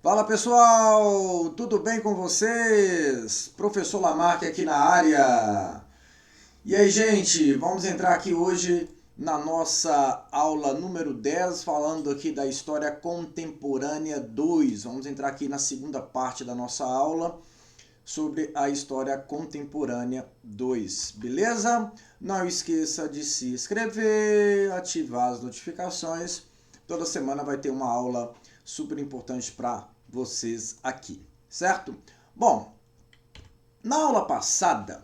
Fala pessoal, tudo bem com vocês? Professor Lamarck aqui na área. E aí, gente, vamos entrar aqui hoje na nossa aula número 10, falando aqui da História Contemporânea 2. Vamos entrar aqui na segunda parte da nossa aula sobre a História Contemporânea 2, beleza? Não esqueça de se inscrever, ativar as notificações. Toda semana vai ter uma aula super importante para vocês aqui, certo? Bom, na aula passada,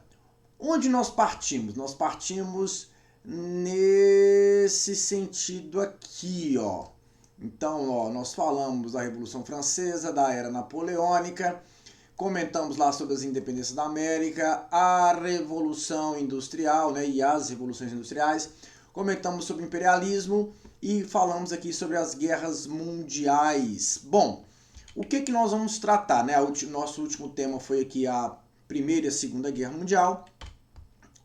onde nós partimos? Nós partimos nesse sentido aqui, ó. Então, ó, nós falamos da Revolução Francesa, da Era Napoleônica, comentamos lá sobre as independências da América, a Revolução Industrial, né, e as revoluções industriais, comentamos sobre o imperialismo e falamos aqui sobre as guerras mundiais. Bom, o que nós vamos tratar, né? Nosso último tema foi aqui a Primeira e a Segunda Guerra Mundial.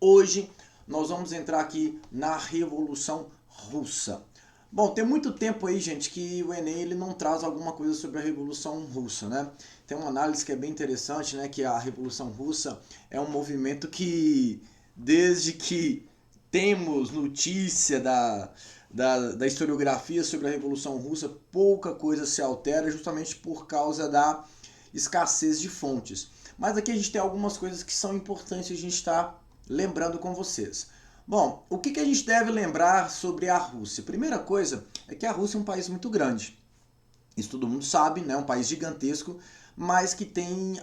Hoje nós vamos entrar aqui na Revolução Russa. Bom, tem muito tempo aí, gente, que o Enem ele não traz alguma coisa sobre a Revolução Russa, né? Tem uma análise que é bem interessante, né? Que a Revolução Russa é um movimento que, desde que temos notícia da historiografia sobre a Revolução Russa, pouca coisa se altera justamente por causa da escassez de fontes. Mas aqui a gente tem algumas coisas que são importantes a gente estar lembrando com vocês. Bom, o que a gente deve lembrar sobre a Rússia? Primeira coisa é que a Rússia é um país muito grande. Isso todo mundo sabe, né? Um país gigantesco, mas que tem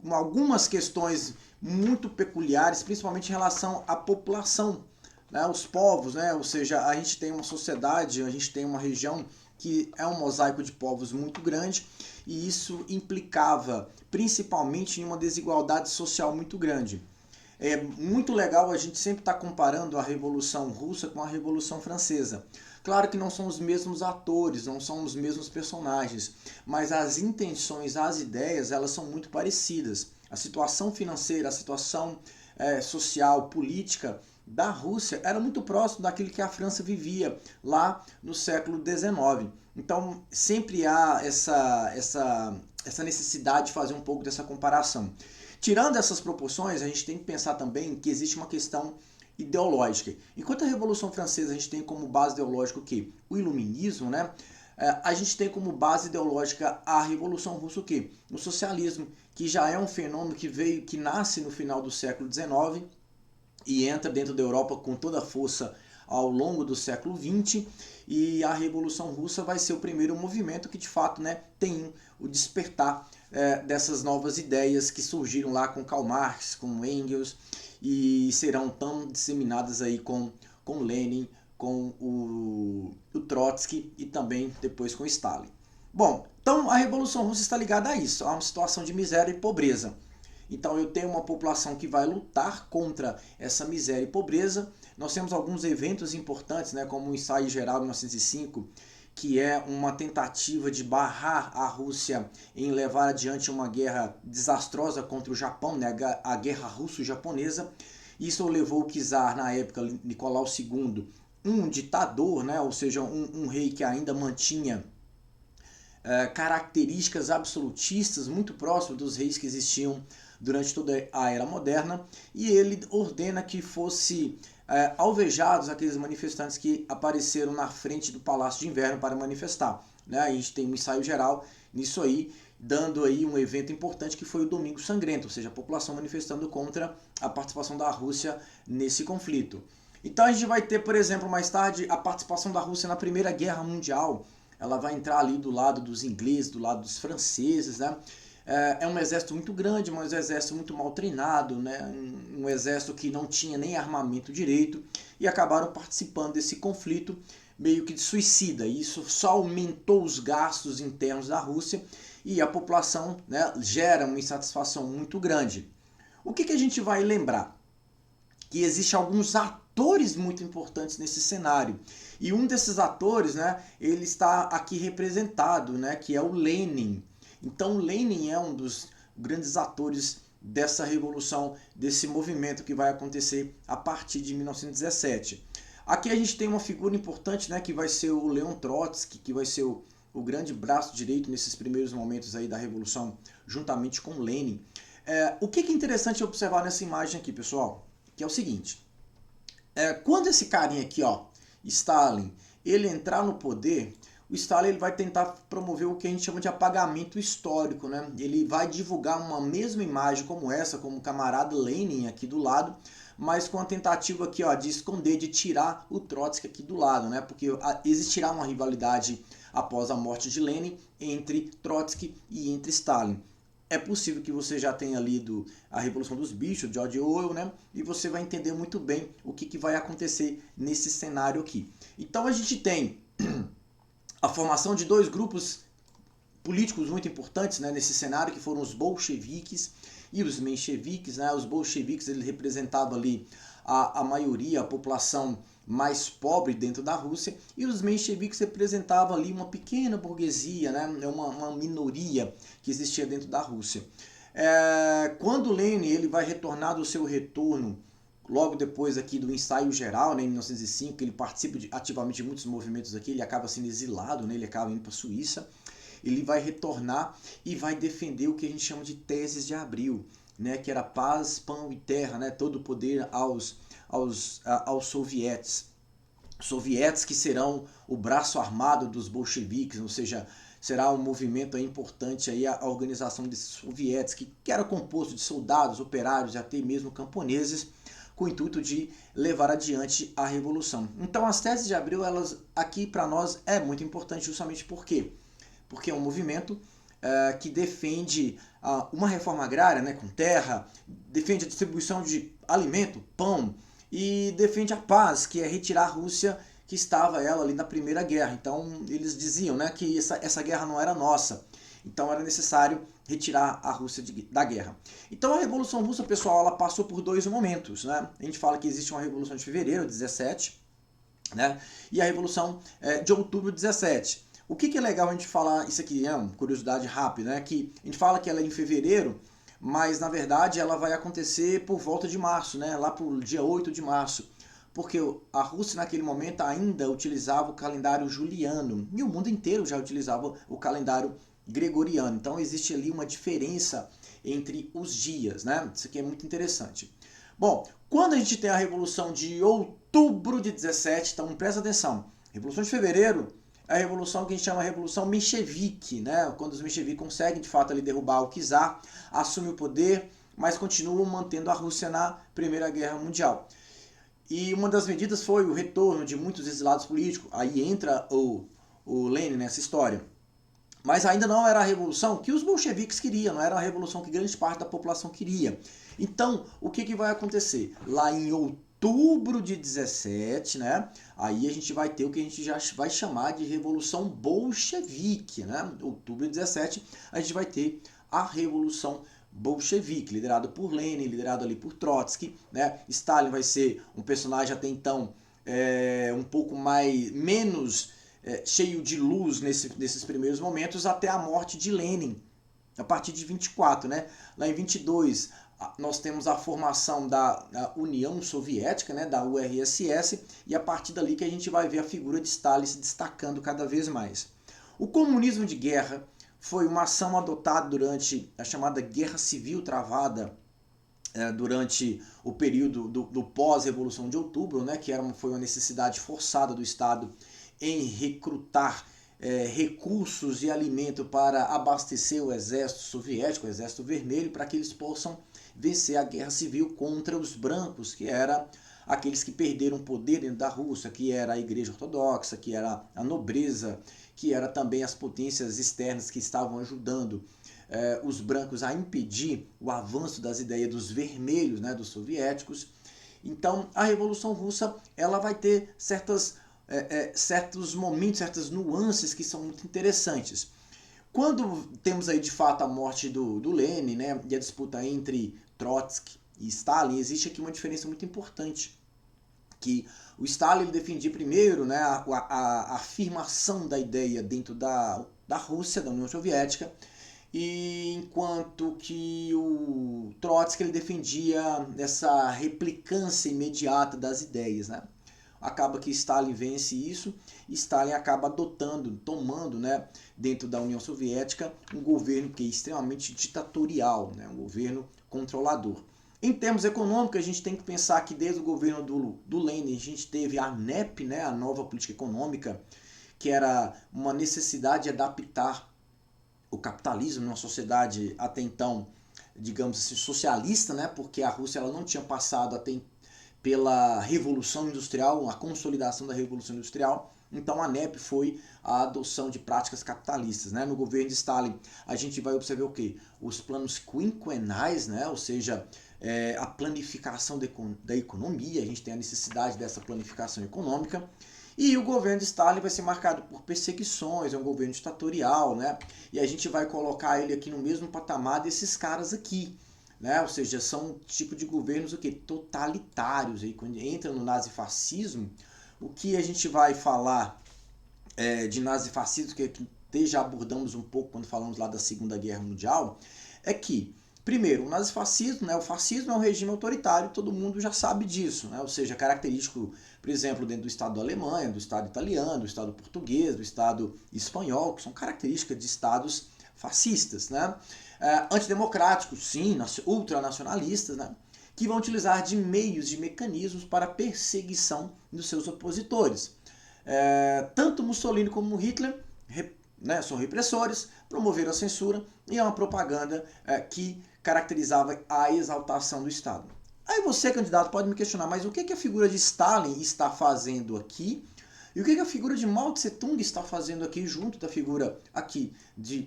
algumas questões muito peculiares, principalmente em relação à população, né? Os povos, né? Ou seja, a gente tem uma sociedade, a gente tem uma região que é um mosaico de povos muito grande e isso implicava principalmente em uma desigualdade social muito grande. É muito legal a gente sempre estar comparando a Revolução Russa com a Revolução Francesa. Claro que não são os mesmos atores, não são os mesmos personagens, mas as intenções, as ideias, elas são muito parecidas. A situação financeira, a situação social, política da Rússia era muito próximo daquilo que a França vivia lá no século XIX. Então sempre há essa necessidade de fazer um pouco dessa comparação. Tirando essas proporções, a gente tem que pensar também que existe uma questão ideológica. Enquanto a Revolução Francesa a gente tem como base ideológica o quê? O iluminismo, né? A gente tem como base ideológica a Revolução Russa o quê? O socialismo, que já é um fenômeno que nasce no final do século XIX e entra dentro da Europa com toda a força ao longo do século XX, e a Revolução Russa vai ser o primeiro movimento que de fato, né, tem o despertar dessas novas ideias que surgiram lá com Karl Marx, com Engels, e serão tão disseminadas aí com Lenin, com o Trotsky e também depois com Stalin. Bom, então a Revolução Russa está ligada a isso, a uma situação de miséria e pobreza. Então eu tenho uma população que vai lutar contra essa miséria e pobreza. Nós temos alguns eventos importantes, né, como o Ensaio Geral de 1905, que é uma tentativa de barrar a Rússia em levar adiante uma guerra desastrosa contra o Japão, né, a Guerra Russo-Japonesa. Isso levou o czar, na época, Nicolau II, um ditador, né, ou seja, um rei que ainda mantinha características absolutistas muito próximas dos reis que existiam durante toda a Era Moderna, e ele ordena que fosse alvejados aqueles manifestantes que apareceram na frente do Palácio de Inverno para manifestar. Né? A gente tem um ensaio geral nisso aí, dando aí um evento importante que foi o Domingo Sangrento, ou seja, a população manifestando contra a participação da Rússia nesse conflito. Então a gente vai ter, por exemplo, mais tarde, a participação da Rússia na Primeira Guerra Mundial. Ela vai entrar ali do lado dos ingleses, do lado dos franceses, né? É um exército muito grande, mas um exército muito mal treinado, né? Um exército que não tinha nem armamento direito e acabaram participando desse conflito meio que de suicida. Isso só aumentou os gastos internos da Rússia e a população, né, gera uma insatisfação muito grande. O que a gente vai lembrar? Que existem alguns atores muito importantes nesse cenário. E um desses atores, né, ele está aqui representado, né, que é o Lenin. Então Lenin é um dos grandes atores dessa revolução, desse movimento que vai acontecer a partir de 1917. Aqui a gente tem uma figura importante, né, que vai ser o Leon Trotsky, que vai ser o o grande braço direito nesses primeiros momentos aí da Revolução, juntamente com Lenin. O que é interessante observar nessa imagem aqui, pessoal? Que é o seguinte, quando esse carinha aqui, ó, Stalin, ele entrar no poder, o Stalin ele vai tentar promover o que a gente chama de apagamento histórico, né? Ele vai divulgar uma mesma imagem como essa, como o camarada Lenin aqui do lado, mas com a tentativa aqui, ó, de esconder, de tirar o Trotsky aqui do lado, né? Porque existirá uma rivalidade após a morte de Lenin entre Trotsky e entre Stalin. É possível que você já tenha lido A Revolução dos Bichos, de George Orwell, né? E você vai entender muito bem o que vai acontecer nesse cenário aqui. Então a gente tem a formação de dois grupos políticos muito importantes, né, nesse cenário, que foram os bolcheviques e os mencheviques. Né? Os bolcheviques eles representavam ali a maioria, a população mais pobre dentro da Rússia, e os mencheviques representavam ali uma pequena burguesia, né? uma minoria que existia dentro da Rússia. Quando Lenin ele vai retornar do seu retorno, logo depois aqui do ensaio geral, né, em 1905, ele participa ativamente de muitos movimentos aqui, ele acaba sendo exilado, né, ele acaba indo para a Suíça, ele vai retornar e vai defender o que a gente chama de teses de Abril, né, que era paz, pão e terra, né, todo o poder aos sovietes. Sovietes que serão o braço armado dos bolcheviques, ou seja, será um movimento aí importante aí a organização desses sovietes, que era composto de soldados, operários e até mesmo camponeses, com o intuito de levar adiante a revolução. Então as teses de Abril, elas aqui para nós é muito importante justamente por quê? Porque é um movimento que defende uma reforma agrária, né, com terra, defende a distribuição de alimento, pão, e defende a paz, que é retirar a Rússia, que estava ela ali na Primeira Guerra. Então eles diziam, né, que essa guerra não era nossa, então era necessário retirar a Rússia da guerra. Então a Revolução Russa, pessoal, ela passou por dois momentos. Né? A gente fala que existe uma Revolução de Fevereiro, 17, né? E a Revolução de Outubro, 17. O que é legal a gente falar, isso aqui é uma curiosidade rápida, né? Que a gente fala que ela é em fevereiro, mas na verdade ela vai acontecer por volta de março, né? Lá para o dia 8 de março. Porque a Rússia naquele momento ainda utilizava o calendário juliano e o mundo inteiro já utilizava o calendário gregoriano. Então existe ali uma diferença entre os dias, né? Isso aqui é muito interessante. Bom, quando a gente tem a Revolução de Outubro de 17, então presta atenção, Revolução de Fevereiro é a revolução que a gente chama de Revolução Menchevique, né? Quando os mencheviques conseguem de fato ali derrubar o czar, assumem o poder, mas continuam mantendo a Rússia na Primeira Guerra Mundial. E uma das medidas foi o retorno de muitos exilados políticos. Aí entra o Lenin nessa história. Mas ainda não era a revolução que os bolcheviques queriam, não era a revolução que grande parte da população queria. Então, o que vai acontecer? Lá em outubro de 17, né? Aí a gente vai ter o que a gente já vai chamar de Revolução Bolchevique, né? Outubro de 17, a gente vai ter a Revolução Bolchevique, liderado por Lenin, liderado ali por Trotsky, né? Stalin vai ser um personagem até então um pouco menos cheio de luz nesses primeiros momentos, até a morte de Lenin, a partir de 24, né? Lá em 22, nós temos a formação da União Soviética, né? Da URSS, e a partir dali que a gente vai ver a figura de Stalin se destacando cada vez mais. O comunismo de guerra foi uma ação adotada durante a chamada Guerra Civil travada durante o período do pós-Revolução de Outubro, né? Que foi uma necessidade forçada do Estado em recrutar recursos e alimento para abastecer o exército soviético, o exército vermelho, para que eles possam vencer a guerra civil contra os brancos, que eram aqueles que perderam poder dentro da Rússia, que era a igreja ortodoxa, que era a nobreza, que era também as potências externas que estavam ajudando os brancos a impedir o avanço das ideias dos vermelhos, né, dos soviéticos. Então a Revolução Russa ela vai ter certos momentos, certas nuances que são muito interessantes. Quando temos aí de fato a morte do Lenin, né, e a disputa entre Trotsky e Stalin, existe aqui uma diferença muito importante, que o Stalin ele defendia primeiro, né, a afirmação da ideia dentro da Rússia, da União Soviética, e enquanto que o Trotsky ele defendia essa replicância imediata das ideias, né? acaba que Stalin vence isso, e Stalin acaba tomando, né, dentro da União Soviética, um governo que é extremamente ditatorial, né, um governo controlador. Em termos econômicos, a gente tem que pensar que desde o governo do Lenin, a gente teve a NEP, né, a nova política econômica, que era uma necessidade de adaptar o capitalismo numa sociedade até então, digamos assim, socialista, né, porque a Rússia ela não tinha passado pela Revolução Industrial, a consolidação da Revolução Industrial. Então a NEP foi a adoção de práticas capitalistas, né? No governo de Stalin a gente vai observar o quê? Os planos quinquenais, né? Ou seja, a planificação da economia, a gente tem a necessidade dessa planificação econômica. E o governo de Stalin vai ser marcado por perseguições, é um governo ditatorial, né? E a gente vai colocar ele aqui no mesmo patamar desses caras aqui, né? Ou seja, são um tipo de governos o quê? Totalitários. Aí, quando entra no nazifascismo, o que a gente vai falar de nazifascismo, que já abordamos um pouco quando falamos lá da Segunda Guerra Mundial, é que, primeiro, o nazifascismo, né, o fascismo é um regime autoritário, todo mundo já sabe disso, né? Ou seja, característico, por exemplo, dentro do Estado da Alemanha, do Estado italiano, do Estado português, do Estado espanhol, que são características de estados fascistas, né? Antidemocráticos, sim, ultranacionalistas, né? Que vão utilizar de meios, de mecanismos para perseguição dos seus opositores. Tanto Mussolini como Hitler né, são repressores, promoveram a censura e é uma propaganda que caracterizava a exaltação do Estado. Aí você, candidato, pode me questionar, mas o que a figura de Stalin está fazendo aqui? E o que a figura de Mao Tse Tung está fazendo aqui, junto da figura aqui de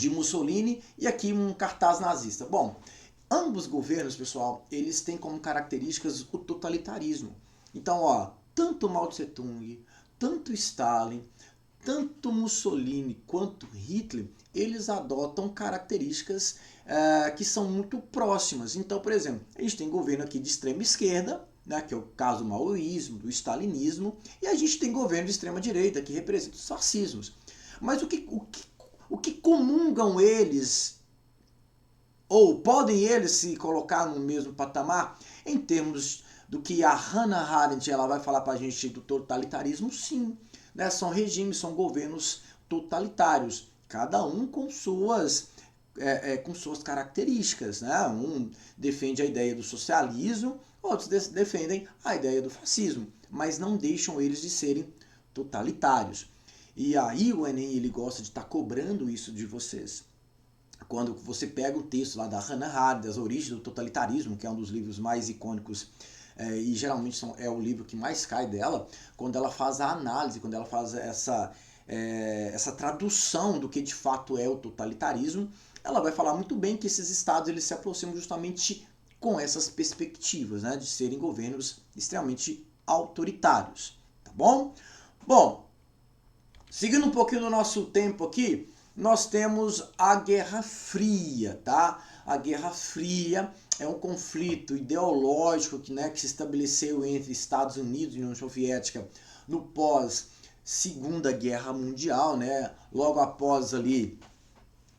Mussolini e aqui um cartaz nazista? Bom, ambos governos, pessoal, eles têm como características o totalitarismo. Então, ó, tanto Mao Tse Tung, tanto Stalin, tanto Mussolini quanto Hitler, eles adotam características que são muito próximas. Então, por exemplo, a gente tem governo aqui de extrema esquerda, né, que é o caso do maoísmo, do stalinismo, e a gente tem governo de extrema direita, que representa os fascismos. Mas o que comungam eles, ou podem eles se colocar no mesmo patamar, em termos do que a Hannah Arendt ela vai falar para a gente do totalitarismo? Sim, né? São regimes, são governos totalitários, cada um com suas características, né? Um defende a ideia do socialismo, outros defendem a ideia do fascismo, mas não deixam eles de serem totalitários. E aí o Enem ele gosta de estar cobrando isso de vocês. Quando você pega o texto lá da Hannah Arendt, As Origens do Totalitarismo, que é um dos livros mais icônicos e geralmente é o livro que mais cai dela, quando ela faz a análise, quando ela faz essa tradução do que de fato é o totalitarismo, ela vai falar muito bem que esses estados eles se aproximam justamente com essas perspectivas, né, de serem governos extremamente autoritários, tá bom? Bom, seguindo um pouquinho do nosso tempo aqui, nós temos a Guerra Fria, tá? A Guerra Fria é um conflito ideológico que se estabeleceu entre Estados Unidos e União Soviética no pós-Segunda Guerra Mundial, né? Logo após ali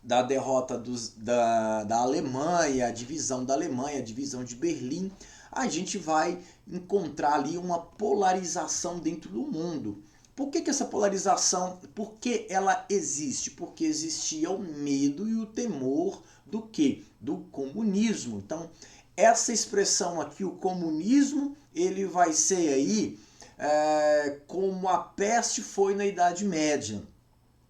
da derrota da Alemanha, a divisão da Alemanha, a divisão de Berlim, a gente vai encontrar ali uma polarização dentro do mundo. Por que essa polarização, por que ela existe? Porque existia o medo e o temor do quê? Do comunismo. Então, essa expressão aqui, o comunismo, ele vai ser aí como a peste foi na Idade Média.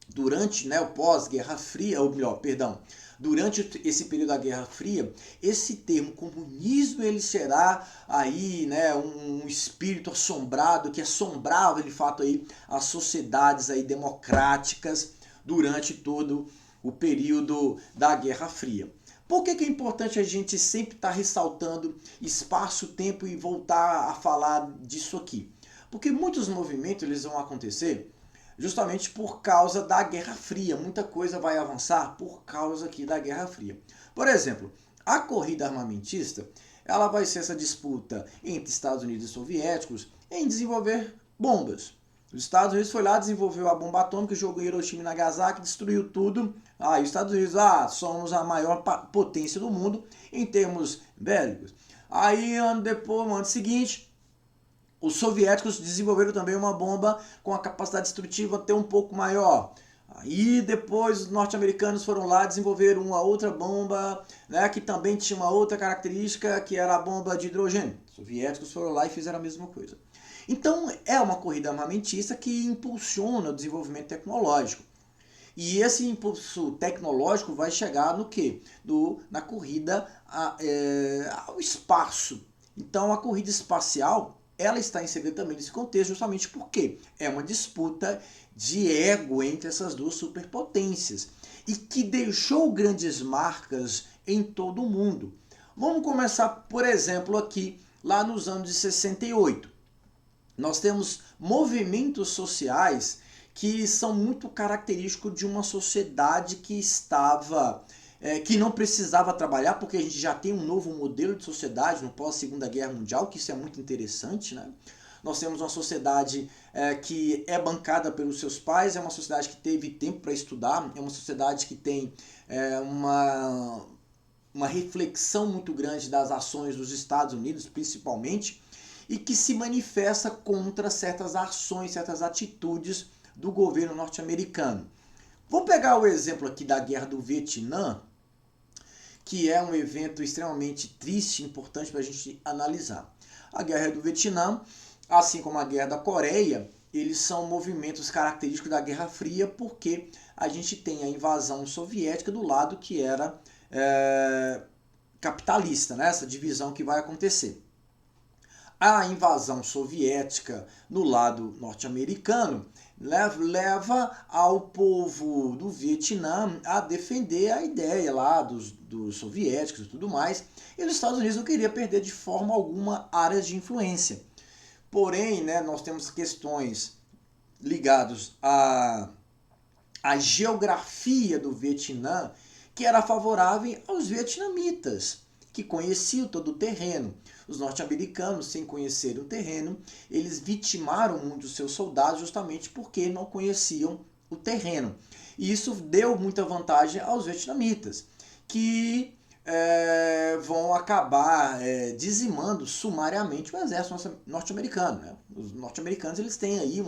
Durante o pós-Guerra Fria, ou melhor, perdão, durante esse período da Guerra Fria, esse termo comunismo ele será aí, um espírito assombrado que assombrava de fato aí as sociedades aí democráticas durante todo o período da Guerra Fria. Por que é importante a gente sempre estar ressaltando espaço-tempo e voltar a falar disso aqui? Porque muitos movimentos eles vão acontecer justamente por causa da Guerra Fria. Muita coisa vai avançar por causa aqui da Guerra Fria. Por exemplo, a corrida armamentista, ela vai ser essa disputa entre Estados Unidos e soviéticos em desenvolver bombas. Os Estados Unidos foi lá, desenvolveu a bomba atômica, jogou Hiroshima e Nagasaki, destruiu tudo. E os Estados Unidos, somos a maior potência do mundo em termos bélicos. Aí, ano seguinte, Os soviéticos desenvolveram também uma bomba com a capacidade destrutiva até um pouco maior. Aí depois os norte-americanos foram lá e desenvolveram uma outra bomba, né, que também tinha uma outra característica, que era a bomba de hidrogênio. Os soviéticos foram lá e fizeram a mesma coisa. Então é uma corrida armamentista que impulsiona o desenvolvimento tecnológico. E esse impulso tecnológico vai chegar no quê? Na corrida ao espaço. Então a corrida espacial ela está inserida também nesse contexto justamente porque é uma disputa de ego entre essas duas superpotências e que deixou grandes marcas em todo o mundo. Vamos começar, por exemplo, aqui lá nos anos de 68. Nós temos movimentos sociais que são muito característicos de uma sociedade que que não precisava trabalhar, porque a gente já tem um novo modelo de sociedade no pós-Segunda Guerra Mundial, que isso é muito interessante, né? Nós temos uma sociedade que é bancada pelos seus pais, é uma sociedade que teve tempo para estudar, é uma sociedade que tem uma reflexão muito grande das ações dos Estados Unidos, principalmente, e que se manifesta contra certas ações, certas atitudes do governo norte-americano. Vou pegar o exemplo aqui da Guerra do Vietnã, que é um evento extremamente triste e importante para a gente analisar. A Guerra do Vietnã, assim como a Guerra da Coreia, eles são movimentos característicos da Guerra Fria, porque a gente tem a invasão soviética do lado que era capitalista, né? Essa divisão que vai acontecer. A invasão soviética no lado norte-americano leva ao povo do Vietnã a defender a ideia lá dos soviéticos e tudo mais, e os Estados Unidos não queria perder de forma alguma áreas de influência. Porém, né, nós temos questões ligadas à geografia do Vietnã, que era favorável aos vietnamitas, que conheciam todo o terreno. Os norte-americanos, sem conhecer o terreno, eles vitimaram muito os seus soldados justamente porque não conheciam o terreno. E isso deu muita vantagem aos vietnamitas, que vão acabar dizimando sumariamente o exército norte-americano. Né? Os norte-americanos eles têm aí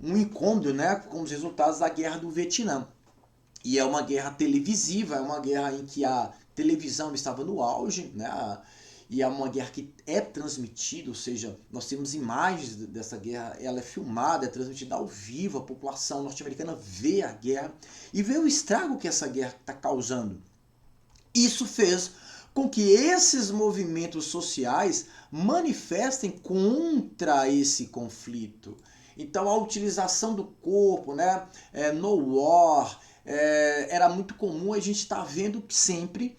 um incômodo, né, com os resultados da Guerra do Vietnã. E é uma guerra televisiva, é uma guerra em que a televisão estava no auge, né? E é uma guerra que é transmitida, ou seja, nós temos imagens dessa guerra, ela é filmada, é transmitida ao vivo, a população norte-americana vê a guerra e vê o estrago que essa guerra está causando. Isso fez com que esses movimentos sociais manifestem contra esse conflito. Então a utilização do corpo, né, no war, era muito comum a gente estar vendo sempre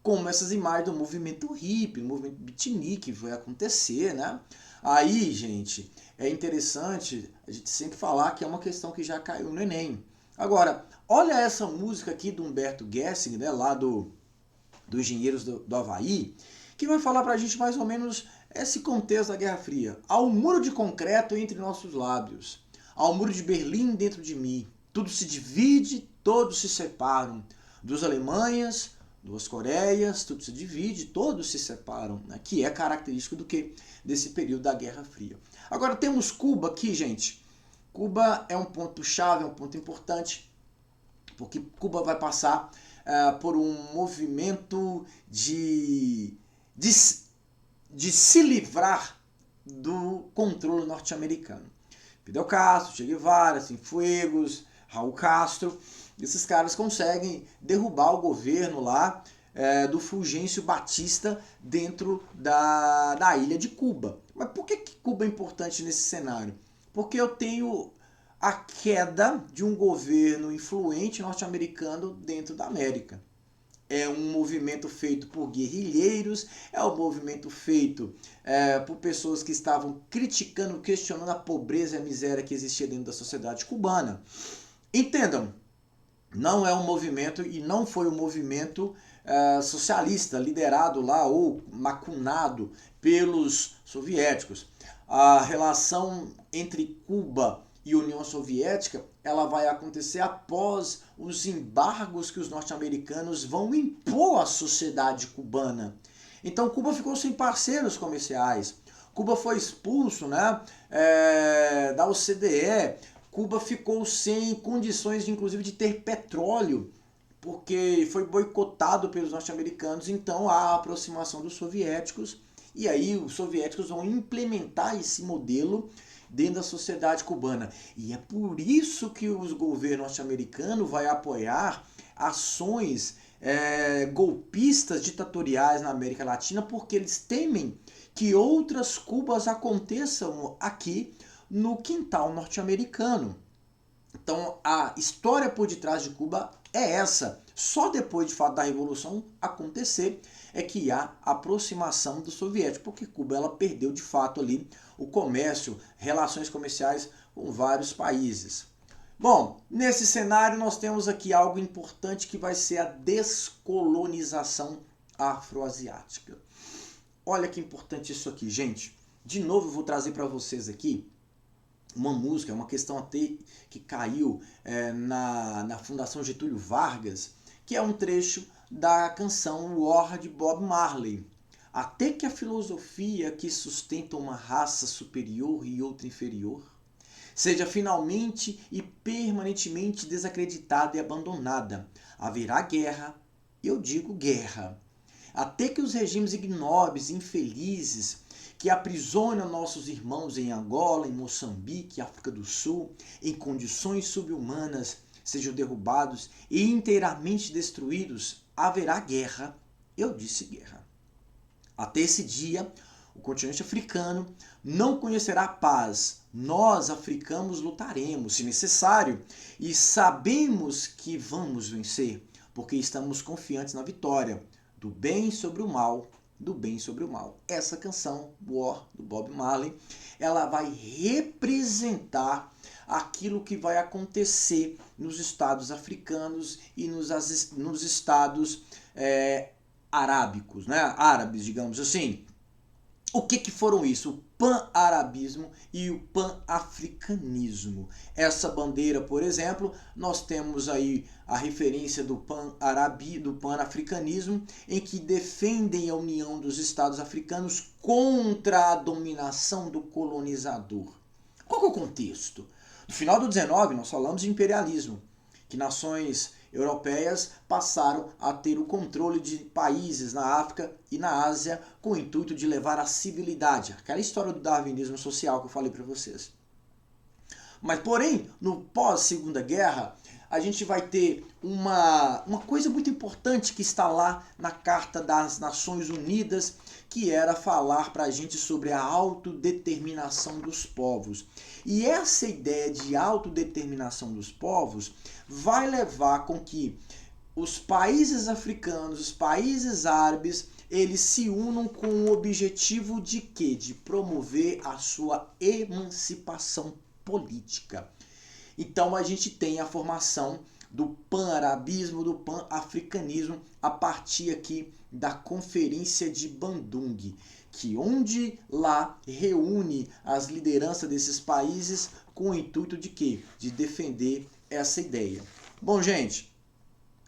como essas imagens do movimento hippie, do movimento beatnik vai acontecer, né? Aí, gente, é interessante a gente sempre falar que é uma questão que já caiu no Enem. Agora, olha essa música aqui do Humberto Gessinger, né, lá do Engenheiros do Havaí, que vai falar pra gente mais ou menos esse contexto da Guerra Fria. Há um muro de concreto entre nossos lábios, há um muro de Berlim dentro de mim. Tudo se divide, todos se separam. Duas Alemanhas, duas Coreias, tudo se divide, todos se separam, né? Que é característico do que? Desse período da Guerra Fria. Agora temos Cuba aqui, gente. Cuba é um ponto-chave, é um ponto importante, porque Cuba vai passar por um movimento de se livrar do controle norte-americano. Fidel Castro, Che Guevara, Cienfuegos, Raul Castro, esses caras conseguem derrubar o governo lá do Fulgêncio Batista dentro da ilha de Cuba. Mas por que Cuba é importante nesse cenário? Porque eu tenho a queda de um governo influente norte-americano dentro da América. É um movimento feito por guerrilheiros, é um movimento feito por pessoas que estavam criticando, questionando a pobreza e a miséria que existia dentro da sociedade cubana. Entendam, não é um movimento e não foi um movimento socialista liderado lá ou macunado pelos soviéticos. A relação entre Cuba e União Soviética, ela vai acontecer após os embargos que os norte-americanos vão impor à sociedade cubana. Então Cuba ficou sem parceiros comerciais. Cuba foi expulso, né, da OCDE. Cuba ficou sem condições, inclusive, de ter petróleo, porque foi boicotado pelos norte-americanos. Então, a aproximação dos soviéticos, e aí os soviéticos vão implementar esse modelo dentro da sociedade cubana. E é por isso que os governos norte-americanos vão apoiar ações golpistas ditatoriais na América Latina, porque eles temem que outras Cubas aconteçam aqui no quintal norte-americano. Então, a história por detrás de Cuba é essa. Só depois, de fato, da Revolução acontecer é que há aproximação do soviético, porque Cuba ela perdeu, de fato, ali o comércio, relações comerciais com vários países. Bom, nesse cenário nós temos aqui algo importante que vai ser a descolonização afroasiática. Olha que importante isso aqui, gente. De novo eu vou trazer para vocês aqui uma música, uma questão até que caiu na Fundação Getúlio Vargas, que é um trecho da canção War de Bob Marley. Até que a filosofia que sustenta uma raça superior e outra inferior seja finalmente e permanentemente desacreditada e abandonada, haverá guerra, eu digo guerra. Até que os regimes ignóbeis e infelizes que aprisionam nossos irmãos em Angola, em Moçambique, África do Sul, em condições subhumanas, sejam derrubados e inteiramente destruídos, haverá guerra, eu disse guerra. Até esse dia, o continente africano não conhecerá paz. Nós, africanos, lutaremos, se necessário, e sabemos que vamos vencer, porque estamos confiantes na vitória do bem sobre o mal, do bem sobre o mal. Essa canção, War, do Bob Marley, ela vai representar aquilo que vai acontecer nos estados africanos e nos estados arábicos, né? Árabes, digamos assim. O que foram isso? O pan-arabismo e o pan-africanismo. Essa bandeira, por exemplo, nós temos aí a referência do pan-africanismo, em que defendem a união dos estados africanos contra a dominação do colonizador. Qual que é o contexto? No final do 19, nós falamos de imperialismo, que nações europeias passaram a ter o controle de países na África e na Ásia com o intuito de levar a civilidade. Aquela história do darwinismo social que eu falei para vocês. Mas, porém, no pós-Segunda Guerra, a gente vai ter uma coisa muito importante que está lá na Carta das Nações Unidas, que era falar para a gente sobre a autodeterminação dos povos. E essa ideia de autodeterminação dos povos vai levar com que os países africanos, os países árabes, eles se unam com o objetivo de quê? De promover a sua emancipação política. Então a gente tem a formação do pan-arabismo, do pan-africanismo, a partir aqui da Conferência de Bandung, que onde lá reúne as lideranças desses países com o intuito de quê? De defender essa ideia. Bom, gente,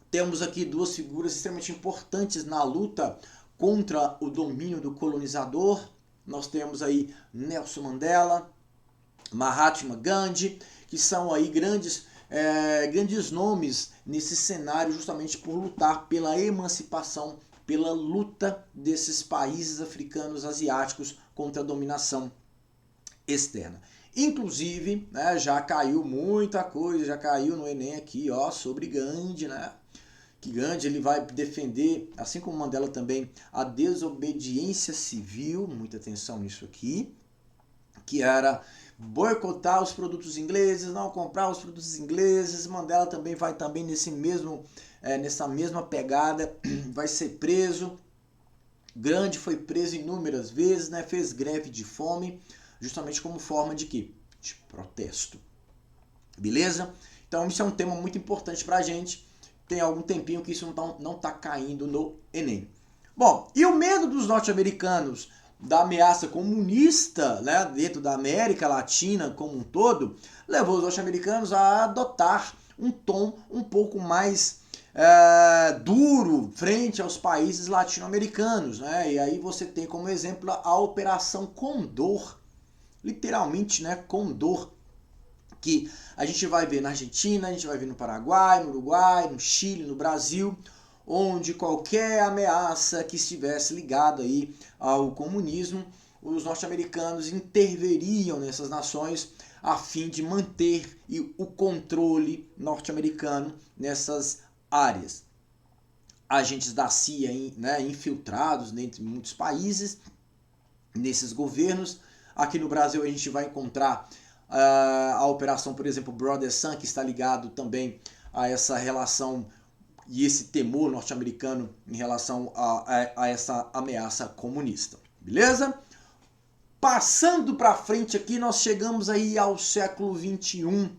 temos aqui duas figuras extremamente importantes na luta contra o domínio do colonizador. Nós temos aí Nelson Mandela, Mahatma Gandhi, que são aí grandes nomes nesse cenário justamente por lutar pela emancipação, pela luta desses países africanos, asiáticos contra a dominação externa. Inclusive, né, já caiu muita coisa, já caiu no Enem aqui, ó, sobre Gandhi, né? Que Gandhi ele vai defender, assim como Mandela também, a desobediência civil, muita atenção nisso aqui, que era boicotar os produtos ingleses, não comprar os produtos ingleses. Mandela também vai também nessa mesma pegada, vai ser preso. Gandhi foi preso inúmeras vezes, né? Fez greve de fome, justamente como forma de quê? De protesto. Beleza? Então isso é um tema muito importante pra gente. Tem algum tempinho que isso não tá caindo no Enem. Bom, e o medo dos norte-americanos da ameaça comunista, né, dentro da América Latina como um todo, levou os norte-americanos a adotar um tom um pouco mais duro frente aos países latino-americanos, né? E aí você tem como exemplo a Operação Condor, literalmente, né, Condor, que a gente vai ver na Argentina, a gente vai ver no Paraguai, no Uruguai, no Chile, no Brasil, onde qualquer ameaça que estivesse ligada aí ao comunismo, os norte-americanos interveriam nessas nações a fim de manter o controle norte-americano nessas áreas. Agentes da CIA, né, infiltrados entre muitos países, nesses governos. Aqui no Brasil a gente vai encontrar a operação, por exemplo, Brother Sun, que está ligado também a essa relação e esse temor norte-americano em relação a essa ameaça comunista. Beleza? Passando para frente aqui, nós chegamos aí ao século XXI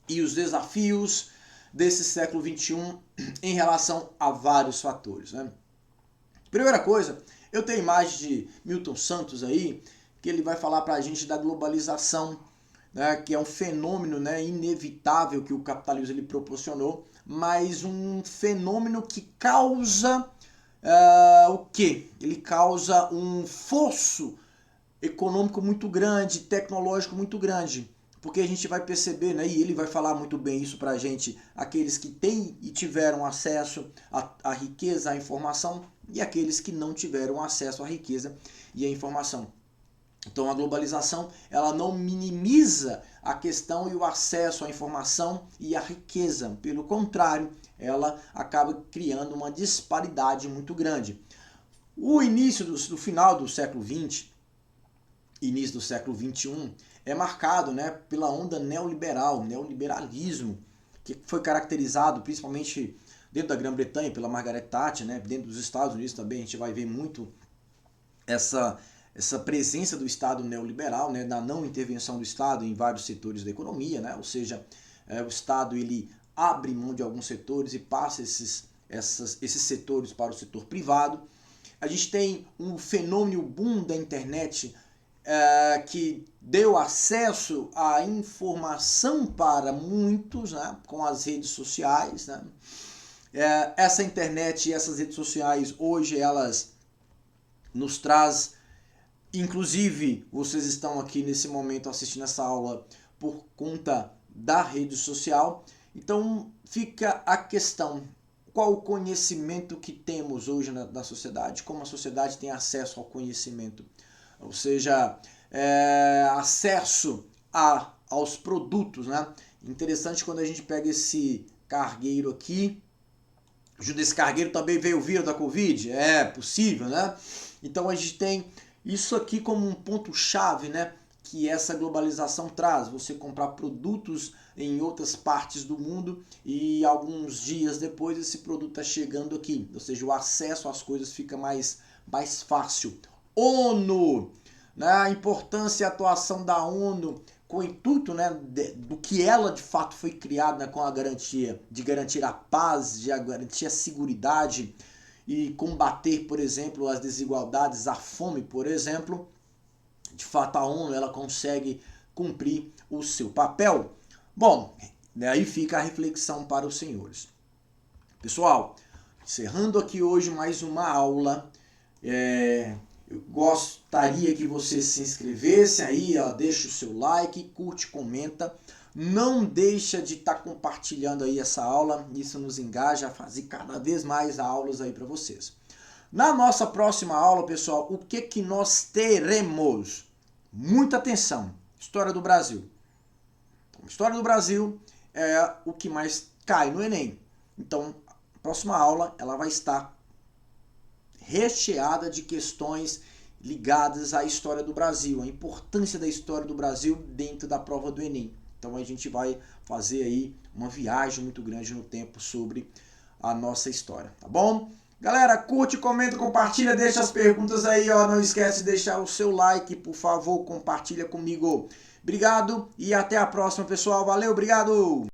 e os desafios desse século XXI em relação a vários fatores, né? Primeira coisa, eu tenho a imagem de Milton Santos aí, que ele vai falar para a gente da globalização, né, que é um fenômeno, né, inevitável que o capitalismo ele proporcionou, mas um fenômeno que causa o quê? Ele causa um fosso econômico muito grande, tecnológico muito grande, porque a gente vai perceber, né, e ele vai falar muito bem isso para a gente, aqueles que têm e tiveram acesso à riqueza, à informação, e aqueles que não tiveram acesso à riqueza e à informação. Então a globalização, ela não minimiza a questão e o acesso à informação e à riqueza. Pelo contrário, ela acaba criando uma disparidade muito grande. O início do final do século XX, início do século XXI, é marcado, né, pela onda neoliberalismo, que foi caracterizado principalmente dentro da Grã-Bretanha pela Margaret Thatcher, né, dentro dos Estados Unidos também a gente vai ver muito essa presença do Estado neoliberal, né, da não intervenção do Estado em vários setores da economia, né, ou seja, o Estado ele abre mão de alguns setores e passa esses setores para o setor privado. A gente tem um fenômeno boom da internet que deu acesso à informação para muitos, né, com as redes sociais, né. Essa internet e essas redes sociais hoje elas nos traz, inclusive vocês estão aqui nesse momento assistindo essa aula por conta da rede social, então fica a questão, qual o conhecimento que temos hoje na sociedade, como a sociedade tem acesso ao conhecimento, ou seja, acesso aos produtos, né? Interessante quando a gente pega esse cargueiro aqui, junto desse cargueiro também veio o vírus da Covid, é possível, né? Então a gente tem isso aqui como um ponto-chave, né, que essa globalização traz. Você comprar produtos em outras partes do mundo e alguns dias depois esse produto está chegando aqui. Ou seja, o acesso às coisas fica mais fácil. ONU, né, a importância e a atuação da ONU com o intuito, né, do que ela de fato foi criada, né, com a garantia de garantir a paz, de garantir a segurança e combater, por exemplo, as desigualdades, a fome, por exemplo. De fato, a ONU ela consegue cumprir o seu papel. Bom, daí fica a reflexão para os senhores. Pessoal, encerrando aqui hoje mais uma aula, eu gostaria que você se inscrevesse aí, ó, deixa o seu like, curte, comenta. Não deixa de estar compartilhando aí essa aula, isso nos engaja a fazer cada vez mais aulas aí para vocês. Na nossa próxima aula, pessoal, o que nós teremos? Muita atenção, História do Brasil. Então, História do Brasil é o que mais cai no Enem. Então, a próxima aula ela vai estar recheada de questões ligadas à história do Brasil, a importância da história do Brasil dentro da prova do Enem. Então a gente vai fazer aí uma viagem muito grande no tempo sobre a nossa história, tá bom? Galera, curte, comenta, compartilha, deixa as perguntas aí, ó. Não esquece de deixar o seu like, por favor, compartilha comigo. Obrigado e até a próxima, pessoal. Valeu, obrigado!